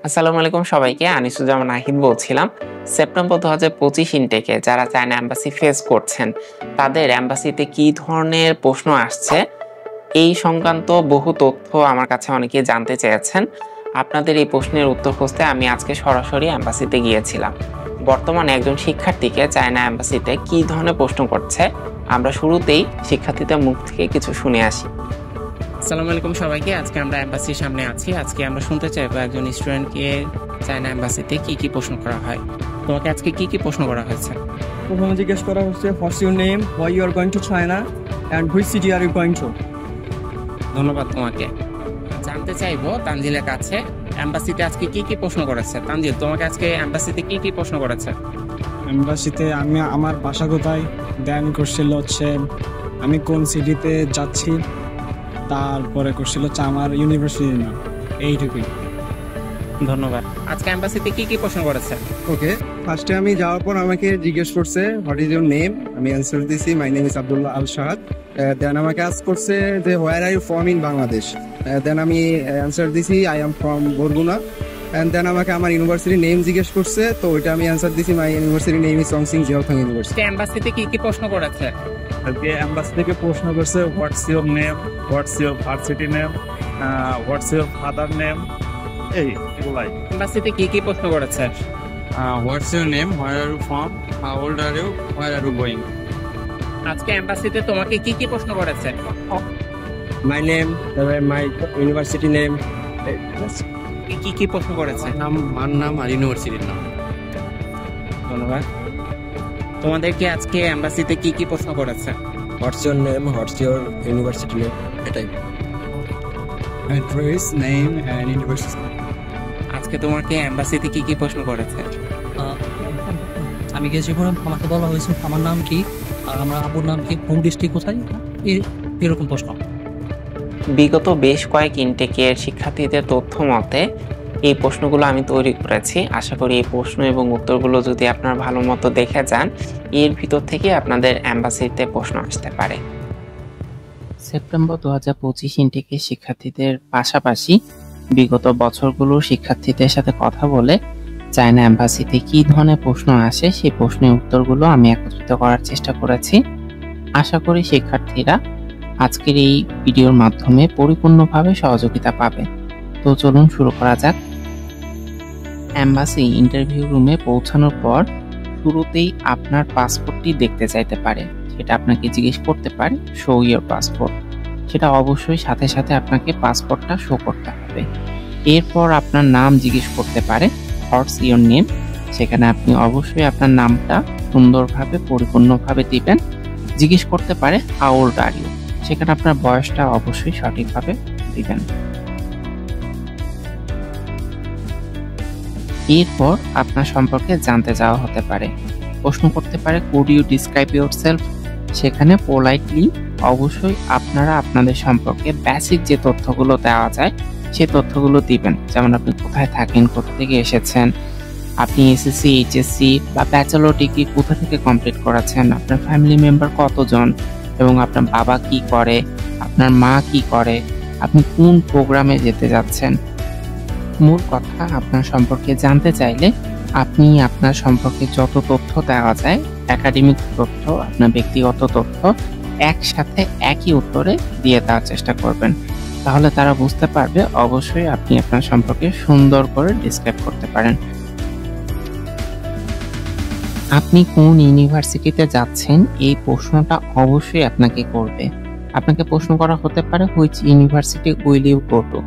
আসসালামু আলাইকুম সবাইকে। আনিসুজ্জামান আহিদ বলছিলাম। সেপ্টেম্বর 2025 ইনটেকে যারা চায়না এম্বাসি ফেস করছেন, তাদের এম্বাসিতে কি ধরনের প্রশ্ন আসছে এই সংক্রান্ত বহু তথ্য আমার কাছে অনেকেই জানতে চেয়েছেন। আপনাদের এই প্রশ্নের উত্তর খুঁজতে আমি আজকে সরাসরি এম্বাসিতে গিয়েছিলাম। বর্তমানে একজন শিক্ষার্থীকে চায়না এম্বাসিতে কি ধরনের প্রশ্ন করছে, আমরা শুরুতেই শিক্ষার্থীদের মুখ থেকে কিছু শুনে আসি। আসসালামু আলাইকুম সবাইকে। আজকে আমরা এম্বাসির সামনে আছি। আজকে আমরা শুনতে চাইবো একজন স্টুডেন্টকে চায়না এম্বাসিতে কি কি প্রশ্ন করা হয়। তোমাকে আজকে কি কি প্রশ্ন করা হয়েছে? প্রথমে জিজ্ঞেস করা হচ্ছে what's your name, why you are going to China and which city are you going to. ধন্যবাদ তোমাকে। জানতে চাইবো তানজিলের কাছে এম্বাসিতে আজকে কি কি প্রশ্ন করেছে। তানজিল, তোমাকে আজকে এম্বাসিতে কি কি প্রশ্ন করেছে? এম্বাসিতে আমি আমার বাসা কোথায়, দেন করছিল হচ্ছে আমি কোন সিটিতে যাচ্ছি, তারপরে করছিল হচ্ছে আমার ইউনিভার্সিটির নাম। এইটুকুই। ধন্যবাদ। আজকে এম্বাসিতে কি কি প্রশ্ন করেছে? ওকে, ফার্স্টে আমি যাওয়ার পর আমাকে জিজ্ঞেস করছে হোয়াট ইজ ইউর নেম। আমি অ্যান্সার দিছি my name is Abdullah Al Shahad. Then আমাকে আস্ক করছে যে where are you from in Bangladesh. Then আমি অ্যান্সার দিছি I am from Barguna. And then আমাকে আমার ইউনিভার্সিটির নেম জিজ্ঞেস করছে, তো ওইটা আমি অ্যান্সার দিছি মাই ইউনিভার্সিটির নেম ইজ চংসিং জিয়াওথং ইউনিভার্সিটি। এম্বাসিতে কি কি প্রশ্ন করেছে? আজকে এম্বাসি থেকে প্রশ্ন করছে হোয়াটস your name, what's your varsity name, what's your father name, এগুলাই। এম্বাসিতে কি কি প্রশ্ন করেছে? What's your name? Where are you from? How old are you? Where are you going? আজকে এম্বাসিতে তোমাকে কি কি প্রশ্ন করেছে? My name, my university name. কি কি প্রশ্ন করেছে? মার নাম আর ইউনিভার্সিটির নাম। ধন্যবাদ। তোমাদেরকে আজকে এম্বাসিতে কি কি প্রশ্ন করেছে? What's your name, what's your university name, এটাই। Address, name and university. আজকে তোমাকে এম্বাসিতে কি কি প্রশ্ন করেছে? আমি গেছি পরে আমাকে বলা হয়েছে আমার নাম কি আর আমার আব্বুর নাম কি, কোন ডিস্ট্রিক্ট কোথায়, এরকম প্রশ্ন। বিগত বেশ কয়েক ইনটেকের শিক্ষার্থীদের তথ্য মতে এই প্রশ্নগুলো আমি তৈরি করেছি। আশা করি এই প্রশ্ন এবং উত্তরগুলো যদি আপনারা ভালো মতো দেখে যান, এর ভিতর থেকে আপনাদের এম্বাসিতে প্রশ্ন আসতে পারে। সেপ্টেম্বর 2025 ইনটেকের শিক্ষার্থীদের পাশাপাশি বিগত বছরগুলোর শিক্ষার্থীদের সাথে কথা বলে চায়না এম্বাসিতে কি ধরনের প্রশ্ন আসে সেই প্রশ্নের উত্তরগুলো আমি একত্রিত করার চেষ্টা করেছি। আশা করি শিক্ষার্থীরা আজকের এই ভিডিওর মাধ্যমে পরিপূর্ণভাবে সহযোগিতা পাবে। তো চলুন শুরু করা যাক। এম্বাসি ইন্টারভিউ রুমে পৌঁছানোর পর শুরুতেই আপনার পাসপোর্টটি দেখতে চাইতে পারে। সেটা আপনাকে জিজ্ঞেস করতে পারে শো ইওর পাসপোর্ট। সেটা অবশ্যই সাথে সাথে আপনাকে পাসপোর্টটা শো করতে হবে। এরপর আপনার নাম জিজ্ঞেস করতে পারে হোয়াটস ইওর নেম। সেখানে আপনি অবশ্যই আপনার নামটা সুন্দরভাবে পরিপূর্ণভাবে দিবেন। জিজ্ঞেস করতে পারে হাউ ওল্ড আর ইউ। সেখানে আপনার বয়সটা অবশ্যই সঠিকভাবে দিবেন। এরপর আপনার সম্পর্কে জানতে চাওয়া হতে পারে। প্রশ্ন করতে পারে কুড ইউ ডিসক্রাইব ইয়োরসেলফ। সেখানে পোলাইটলি অবশ্যই আপনারা আপনাদের সম্পর্কে বেসিক যে তথ্যগুলো দেওয়া যায় সেই তথ্যগুলো দিবেন। যেমন আপনি কোথায় থাকেন, কোথা থেকে এসেছেন, আপনি এসএসসি, এইচএসসি বা ব্যাচেলর ডিগ্রি কোথা থেকে কমপ্লিট করেছেন, আপনার ফ্যামিলি মেম্বার কতজন এবং আপনার বাবা কি করে, আপনার মা কি করে, আপনি কোন প্রোগ্রামে যেতে যাচ্ছেন। মূল কথা, আপনার সম্পর্কে জানতে চাইলে আপনি আপনার সম্পর্কে যত তথ্য দেওয়া যায়, একাডেমিক তথ্য, আপনার ব্যক্তিগত তথ্য একসাথে একই উত্তরে দিয়ে দেওয়ার চেষ্টা করবেন। তাহলে তারা বুঝতে পারবে অবশ্যই আপনি আপনার সম্পর্কে সুন্দর করে ডিসক্রাইব করতে পারেন। আপনি কোন ইউনিভার্সিটিতে যাচ্ছেন এই প্রশ্নটা অবশ্যই আপনাকে করবে। আপনাকে প্রশ্ন করা হতে পারে which university will you go to.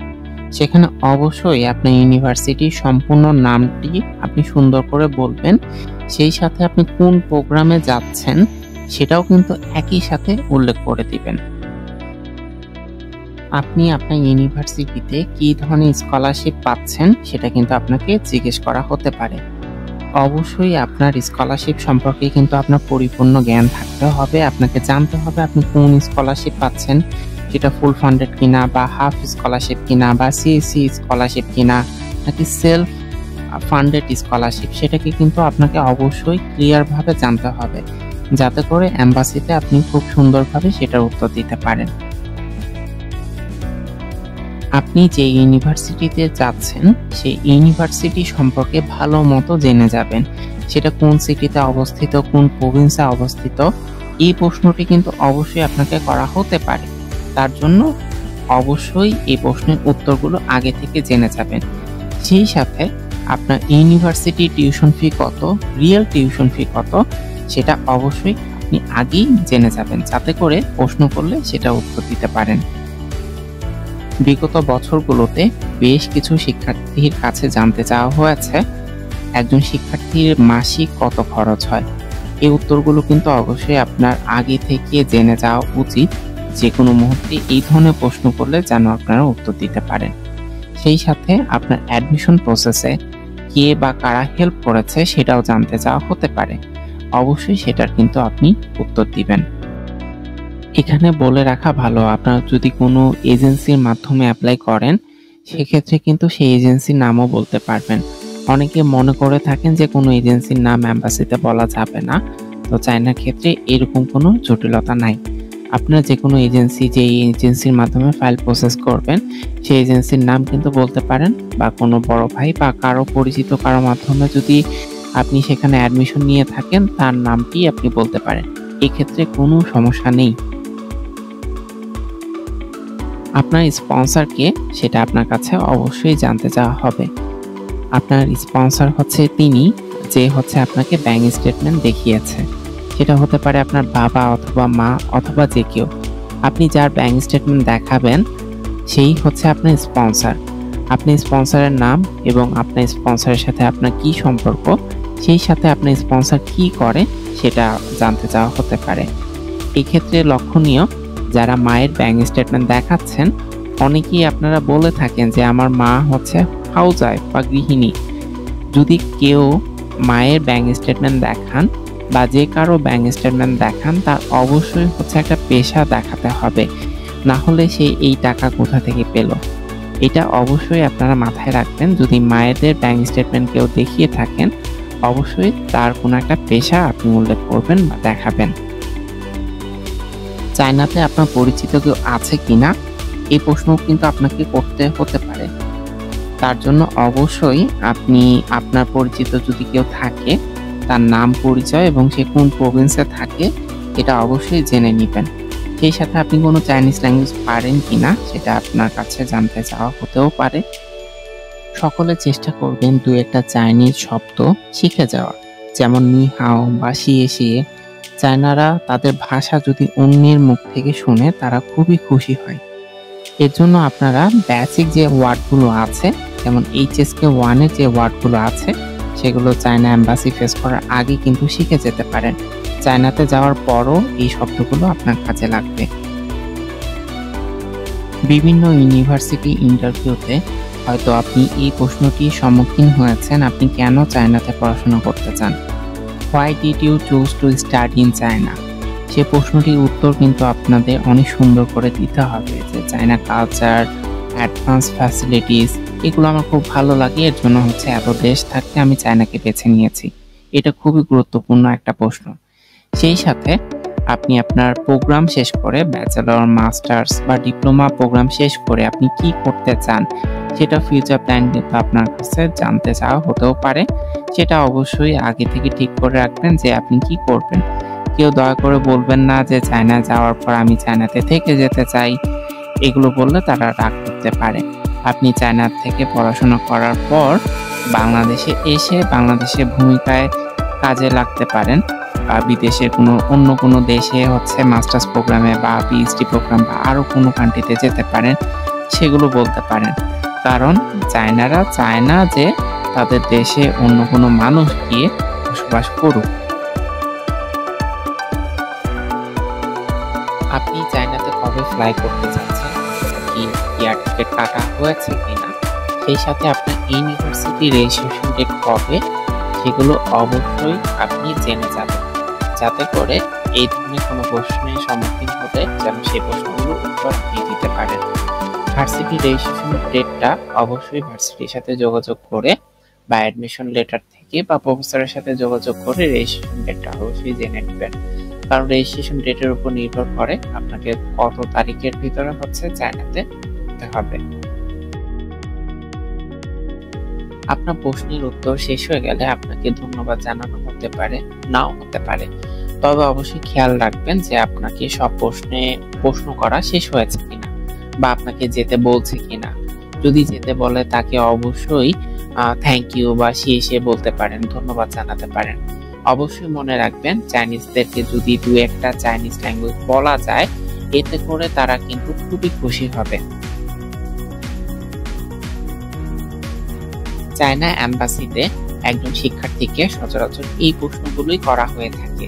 সেখানে অবশ্যই আপনার ইউনিভার্সিটির সম্পূর্ণ নামটি আপনি সুন্দর করে বলবেন। সেই সাথে আপনি কোন প্রোগ্রামে যাচ্ছেন সেটাও কিন্তু একই সাথে উল্লেখ করে দিবেন। আপনি আপনার ইউনিভার্সিটিতে কি ধরনের স্কলারশিপ পাচ্ছেন সেটা কিন্তু আপনাকে জিজ্ঞেস করা হতে পারে। অবশ্যই আপনার স্কলারশিপ সম্পর্কে কিন্তু আপনার পরিপূর্ণ জ্ঞান থাকতে হবে। আপনাকে জানতে হবে আপনি কোন স্কলারশিপ পাচ্ছেন, যেটা ফুল ফান্ডেড কিনা বা হাফ স্কলারশিপ কিনা বা সিএসসি স্কলারশিপ কিনা নাকি সেলফ ফান্ডেড স্কলারশিপ। সেটাকে কিন্তু আপনাকে অবশ্যই ক্লিয়ারভাবে জানতে হবে, যাতে করে এম্বাসিতে আপনি খুব সুন্দরভাবে সেটার উত্তর দিতে পারেন। আপনি যে ইউনিভার্সিটিতে যাচ্ছেন সেই ইউনিভার্সিটি সম্পর্কে ভালো মতো জেনে যাবেন। সেটা কোন সিটিতে অবস্থিত, কোন প্রভিন্সে অবস্থিত, এই প্রশ্নটি কিন্তু অবশ্যই আপনাকে করা হতে পারে। তার জন্য অবশ্যই এই প্রশ্নের উত্তরগুলো আগে থেকে জেনে যাবেন। সেই সাথে আপনার ইউনিভার্সিটি টিউশন ফি কত, রিয়েল টিউশন ফি কত, সেটা অবশ্যই আপনি আগেই জেনে যাবেন, যাতে করে প্রশ্ন করলে সেটা উত্তর দিতে পারেন। বিগত বছরগুলোতে বেশ কিছু শিক্ষার্থীর কাছে জানতে চাওয়া হয়েছে একজন শিক্ষার্থীর মাসিক কত খরচ হয়। এই উত্তরগুলো কিন্তু অবশ্যই আপনার আগে থেকে জেনে যাওয়া উচিত, যে কোনো মুহূর্তে এই ধরনের প্রশ্ন করলে যেন আপনারা উত্তর দিতে পারেন। সেই সাথে আপনার অ্যাডমিশন প্রসেসে কে বা কারা হেল্প করেছে সেটাও জানতে চাওয়া হতে পারে। অবশ্যই সেটার কিন্তু আপনি উত্তর দিবেন। এখানে বলে রাখা ভালো, আপনারা যদি কোনো এজেন্সির মাধ্যমে অ্যাপ্লাই করেন সেক্ষেত্রে কিন্তু সেই এজেন্সির নামও বলতে পারবেন। অনেকে মনে করে থাকেন যে কোনো এজেন্সির নাম অ্যাম্বাসিতে বলা যাবে না, তো চায়নার ক্ষেত্রে এরকম কোনো জটিলতা নাই। আপনারা যে কোনো এজেন্সি, যে এজেন্সির মাধ্যমে ফাইল প্রসেস করবেন সেই এজেন্সির নাম কিন্তু বলতে পারেন, বা কোনো বড় ভাই বা কারো পরিচিত কারো মাধ্যমে যদি আপনি সেখানে অ্যাডমিশন নিয়ে থাকেন তার নামটি আপনি বলতে পারেন, এক্ষেত্রে কোনো সমস্যা নেই। আপনার স্পন্সর কে সেটা আপনার কাছে অবশ্যই জানতে চাওয়া হবে। আপনার স্পন্সর হচ্ছে তিনি যে হচ্ছে আপনাকে ব্যাংক স্টেটমেন্ট দেখিয়েছে। সেটা হতে পারে আপনার বাবা অথবা মা অথবা যে কেউ। আপনি যার ব্যাংক স্টেটমেন্ট দেখাবেন সেই হচ্ছে আপনার স্পন্সর। আপনি স্পন্সরের নাম এবং আপনার স্পন্সরের সাথে আপনার কি সম্পর্ক, সেই সাথে আপনার স্পন্সর কি করে সেটা জানতে চাওয়া হতে পারে। এই ক্ষেত্রে লক্ষণীয়, যারা মায়ের ব্যাংক স্টেটমেন্ট দেখাচ্ছেন অনেকেই আপনারা বলে থাকেন যে আমার মা হচ্ছে হাউসওয়াইফ বা গৃহিণী। যদি কেউ মায়ের ব্যাংক স্টেটমেন্ট দেখান বা যে কারো ব্যাংক স্টেটমেন্ট দেখান, তার অবশ্যই হচ্ছে একটা পেশা দেখাতে হবে, না হলে সে এই টাকা কোথা থেকে পেল। এটা অবশ্যই আপনারা মাথায় রাখবেন। যদি মায়েদের ব্যাংক স্টেটমেন্ট কেউ দেখিয়ে থাকেন অবশ্যই তার কোনো একটা পেশা আপনি উল্লেখ করবেন বা দেখাবেন। চায়নাতে আপনার পরিচিত কেউ আছে কিনা এই প্রশ্ন কিন্তু আপনাকে করতে হতে পারে। তার জন্য অবশ্যই আপনি আপনার পরিচিত যদি কেউ থাকে তার নাম, পরিচয় এবং সে কোন প্রভিন্সে থাকে এটা অবশ্যই জেনে নেবেন। সেই সাথে আপনি কোনো চাইনিজ ল্যাঙ্গুয়েজ পারেন কিনা সেটা আপনার কাছে জানতে চাওয়া হতেও পারে। সকলে চেষ্টা করবেন দু একটা চাইনিজ শব্দ শিখে যাওয়ার, যেমন নি হাও বা শিয়ে শিয়ে। চায়নারা তাদের ভাষা যদি অন্যের মুখ থেকে শুনে তারা খুবই খুশি হয়। এর জন্য আপনারা বেসিক যে ওয়ার্ডগুলো আছে, যেমন HSK 1 এর যে ওয়ার্ডগুলো আছে সেগুলো চায়না এম্বাসি ফেস করার আগে কিন্তু শিখে যেতে পারেন। চায়নাতে যাওয়ার পরও এই শব্দগুলো আপনার কাজে লাগবে। বিভিন্ন ইউনিভার্সিটি ইন্টারভিউতে হয়তো আপনি এই প্রশ্নটির সম্মুখীন হয়েছেন, আপনি কেন চায়নাতে পড়াশোনা করতে চান? Why did you choose to study in China? সে প্রশ্নটির উত্তর কিন্তু আপনাদের অনেক সুন্দর করে দিতে হবে, যে চায়না কালচার, অ্যাডভান্স ফ্যাসিলিটিস এগুলো আমার খুব ভালো লাগে, এর জন্য হচ্ছে এত দেশ থাকতে আমি চায়নাকে বেছে নিয়েছি। এটা খুবই গুরুত্বপূর্ণ একটা প্রশ্ন। সেই সাথে আপনি আপনার প্রোগ্রাম শেষ করে, ব্যাচেলর, মাস্টার্স বা ডিপ্লোমা প্রোগ্রাম শেষ করে আপনি কি করতে চান সেটা ফিউচার প্ল্যান কিন্তু আপনার কাছে জানতে চাওয়া হতেও পারে। সেটা অবশ্যই আগে থেকে ঠিক করে রাখবেন যে আপনি কি করবেন। কেউ দয়া করে বলবেন না যে চায়না যাওয়ার পর আমি চায়নাতে থেকে যেতে চাই, এগুলো বললে তারা রাগ করতে পারে। আপনি চায়না থেকে পড়াশোনা করার পর বাংলাদেশে এসে বাংলাদেশের ভূমিকায় কাজে লাগতে পারেন, বা বিদেশের অন্য কোনো দেশে হচ্ছে মাস্টার্স প্রোগ্রামে বা পিএইচডি প্রোগ্রাম বা আরও কোনো কান্ট্রিতে যেতে পারেন, সেগুলো বলতে পারেন। কারণ চায়নারা চায় না যে তাদের দেশে অন্য কোনো মানুষ গিয়ে বসবাস করুক। আপনি চায়নাতে কবে ফ্লাই করতে চাচ্ছেন, কি এয়ার টিকিট কাটা হয়েছে কিনা, সেই সাথে আপনার ইউনিভার্সিটি রেজিস্ট্রেশন ডেট কবে, সেগুলো অবশ্যই আপনি জেনে যাবেন, যাতে করে এই ধরনের কোনো প্রশ্নের সম্মুখীন হলে যেন সেই প্রশ্নগুলো উত্তর আপনি দিতে পারেন। ভার্সিটি রেজিস্ট্রেশন ডেটটা অবশ্যই ভার্সিটির সাথে যোগাযোগ করে বা অ্যাডমিশন লেটার থেকে বা প্রফেসরের সাথে যোগাযোগ করে রেজিস্ট্রেশন ডেটটা অবশ্যই জেনে নেবেন। কারণ রেজিস্ট্রেশন ডেটের উপর নির্ভর করে আপনাকে কত তারিখের ভিতরে হচ্ছে চায়নাতে যেতে হবে। আপনার প্রশ্নের উত্তর শেষ হয়ে গেলে আপনাকে ধন্যবাদ জানানো হতে পারে, নাও হতে পারে। তবে অবশ্যই খেয়াল রাখবেন যে আপনাকে সব প্রশ্ন করা শেষ হয়েছে কিনা বা আপনাকে যেতে বলছে কিনা। যদি যেতে বলে তাকে অবশ্যই থ্যাংক ইউ বা সে বলতে পারেন, ধন্যবাদ জানাতে পারেন। অবশ্যই মনে রাখবেন চাইনিজদেরকে যদি 2-1টা চাইনিজ ল্যাঙ্গুয়েজ বলা যায়, এতে করে তারা কিন্তু খুবই খুশি হবে। চায়না এম্বাসিতে একজন শিক্ষার্থীকে সচরাচর এই প্রশ্নগুলোই করা হয়ে থাকে।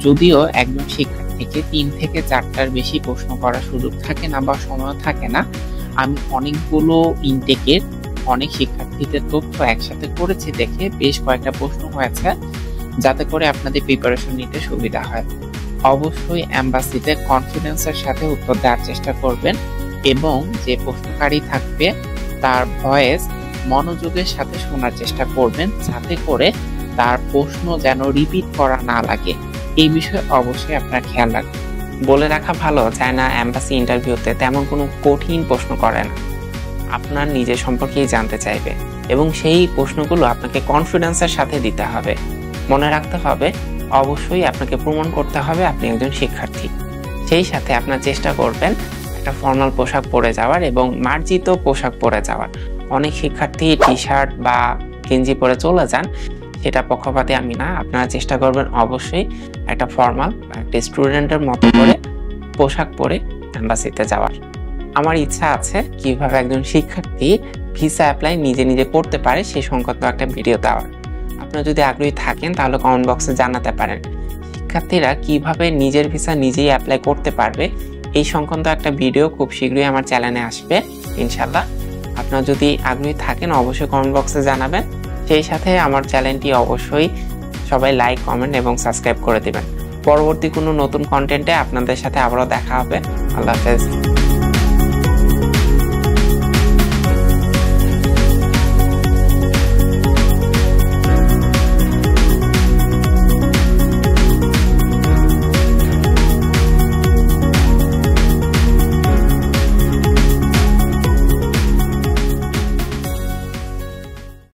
যদিও একজন শিক্ষার্থীকে 3 থেকে 4টার বেশি প্রশ্ন করার সুযোগ থাকে না বা সময় থাকে না, আমি অনেকগুলো ইনটেকের অনেক শিক্ষার্থীদের তথ্য একসাথে করেছি দেখে বেশ কয়েকটা প্রশ্ন হয়েছে, যাতে করে আপনাদের প্রিপারেশন নিতে সুবিধা হয়। অবশ্যই এম্বাসিতে কনফিডেন্সের সাথে উত্তর দেওয়ার চেষ্টা করবেন এবং যে প্রশ্নকারী থাকবে তার ভয়েস মনোযোগের সাথে শোনার চেষ্টা করবেন, যাতে করে তার প্রশ্ন যেন রিপিট করা না লাগে। এই বিষয়ে অবশ্যই আপনার খেয়াল রাখবেন। বলে রাখা ভালো, চায়না এম্বাসি ইন্টারভিউতে তেমন কোনো কঠিন প্রশ্ন করে না, আপনার নিজের সম্পর্কেই জানতে চাইবে এবং সেই প্রশ্নগুলো আপনাকে কনফিডেন্সের সাথে দিতে হবে। মনে রাখতে হবে অবশ্যই আপনাকে প্রমাণ করতে হবে আপনি একজন শিক্ষার্থী। সেই সাথে আপনার চেষ্টা করবেন একটা ফর্মাল পোশাক পরে যাওয়ার এবং মার্জিত পোশাক পরে যাওয়ার। অনেক শিক্ষার্থী টি শার্ট বা গেঞ্জি পরে চলে যান, সেটা পক্ষপাতী আমি না। আপনারা চেষ্টা করবেন অবশ্যই একটা ফর্মাল বা একটা স্টুডেন্টের মতো করে পোশাক পরে এম্বাসিতে যাওয়ার। আমার ইচ্ছা আছে কিভাবে একজন শিক্ষার্থী ভিসা অ্যাপ্লাই নিজে করতে পারে সেই সংক্রান্ত একটা ভিডিও দেওয়ার। আপনারা যদি আগ্রহী থাকেন তাহলে কমেন্ট বক্সে জানাতে পারেন শিক্ষার্থীরা কিভাবে নিজের ভিসা নিজেই অ্যাপ্লাই করতে পারবে। এই সংক্রান্ত একটা ভিডিও খুব শীঘ্রই আমার চ্যানেলে আসবে ইনশাল্লাহ। আপনারা যদি আগ্রহী থাকেন অবশ্যই কমেন্ট বক্সে জানাবেন। সেই সাথে আমার চ্যানেলটি অবশ্যই সবাই লাইক, কমেন্ট এবং সাবস্ক্রাইব করে দিবেন। পরবর্তী কোনো নতুন কন্টেন্টে আপনাদের সাথে আবারও দেখা হবে। আল্লাহ হাফেজ।